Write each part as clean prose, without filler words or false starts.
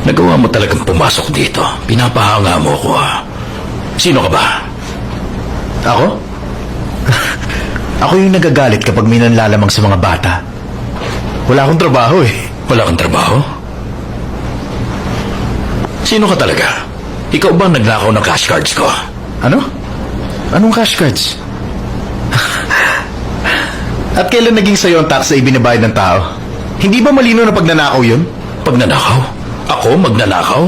Nagawa mo talagang pumasok dito. Pinapahanga mo ko, ha? Sino ka ba? Ako? Ako yung nagagalit kapag may nanlalamang sa mga bata. Wala akong trabaho eh. Wala kang trabaho? Sino ka talaga? Ikaw ba nagnakaw ng cash cards ko? Ano? Anong cash cards? At kailan naging sa'yo ang tax na ibinabayad ng tao? Hindi ba malino na pagnanakaw yun? Pagnanakaw? Ako magnanakaw?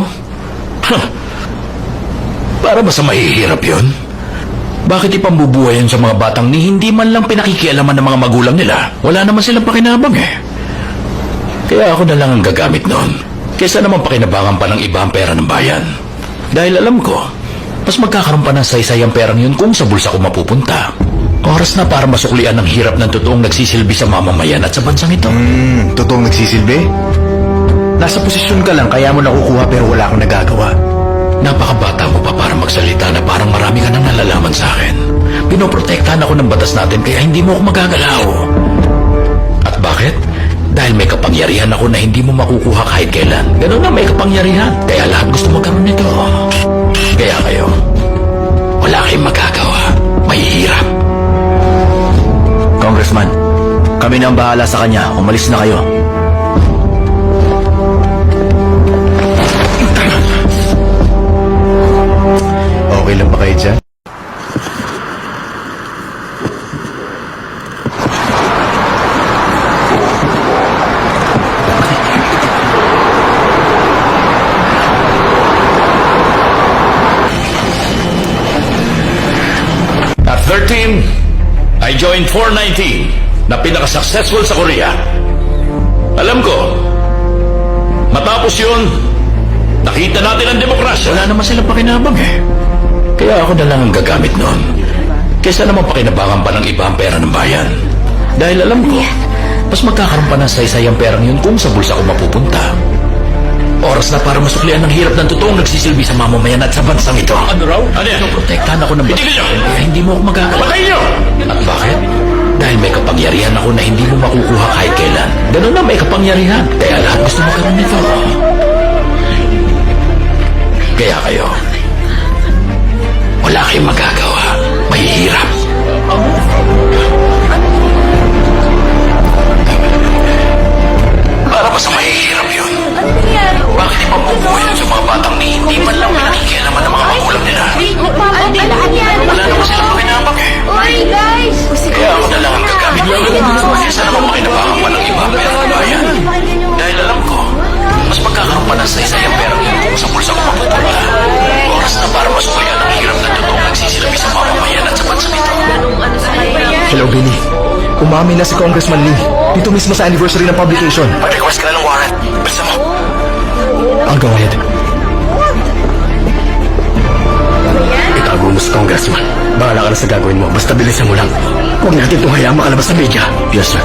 Huh. Para ba sa mahihirap yun? Bakit ipambubuhay yun sa mga batang ni hindi man lang pinakikialaman ng mga magulang nila? Wala naman silang pakinabang eh. Kaya ako na lang ang gagamit noon. Kesa naman pakinabangan pa ng iba ang pera ng bayan. Dahil alam ko, mas magkakaroon pa ng saysay ang perang yun kung sa bulsa ko mapupunta. Oras na para masuklian ang hirap ng totoong nagsisilbi sa mamamayan at sa bansang ito. Totoong nagsisilbi? Nasa posisyon ka lang kaya mo nakukuha pero wala akong nagagawa. Napakabata mo pa para magsalita na parang marami ka nang nalalaman sa akin. Pinoprotektahan ako ng batas natin kaya hindi mo ako magagalaw. At bakit? Dahil may kapangyarihan ako na hindi mo makukuha kahit kailan. Ganun na may kapangyarihan. Kaya lahat gusto magkaroon nito. Kaya kayo, wala kayong magagawa. Mahihirap. Congressman, kami na ang bahala sa kanya. Umalis na kayo. Okay lang ba kayo dyan? At 13, I joined 419 na pinaka-successful sa Korea. Alam ko, matapos yun, nakita natin ang demokrasya. Wala naman silang pakinabang eh. Kaya ako na lang ang gagamit noon. Kesa naman pakinabangan pa ng iba ang pera ng bayan. Dahil alam ko, mas magkakaroon pa ng saysay ang perang yun kung sa bulsa ko mapupunta. Oras na para masuklian ng hirap ng totoong nagsisilbi sa mamamayan at sa bansang ito. Ano raw? Ano yan? Protektahan ako ng batas kaya hindi mo ako magagawa. Patayin niyo! At bakit? Dahil may kapangyarihan ako na hindi mo makukuha kahit kailan. Ganun na may kapangyarihan. Kaya lahat gusto magkaroon nito. Kaya kayo, wala kayong magagawa. Mahihirap. Para ba sa mahihirap yun? Bakit ipabubuhay yun sa mga batang ni hindi man lang pinakikialaman ng mga magulang nila? Wala naman silang pakinabang eh. Oy, guys! Kaya ako na lang ang gagamit ng kesa naman makinabangan pa ng iba pera ng bayan. Dahil alam ko, mas magkakaroon pa ng saysay ang perang yun kung sa bulsa ko mapupunta. Oras na para masuklian ang hirap na totoong nagsisilbi sa mamamayan at sa bansang ito. Hello, Billy. Umamin na si Congressman Lee. Dito mismo sa anniversary ng publication. Mag-request ka na ng warrant. Basta mo. I'll go ahead. Itago mo si Congressman. Bahala ka na sa gagawin mo. Basta bilisan mo lang. Huwag natin itong hayaang makalabas sa media. Yes, sir.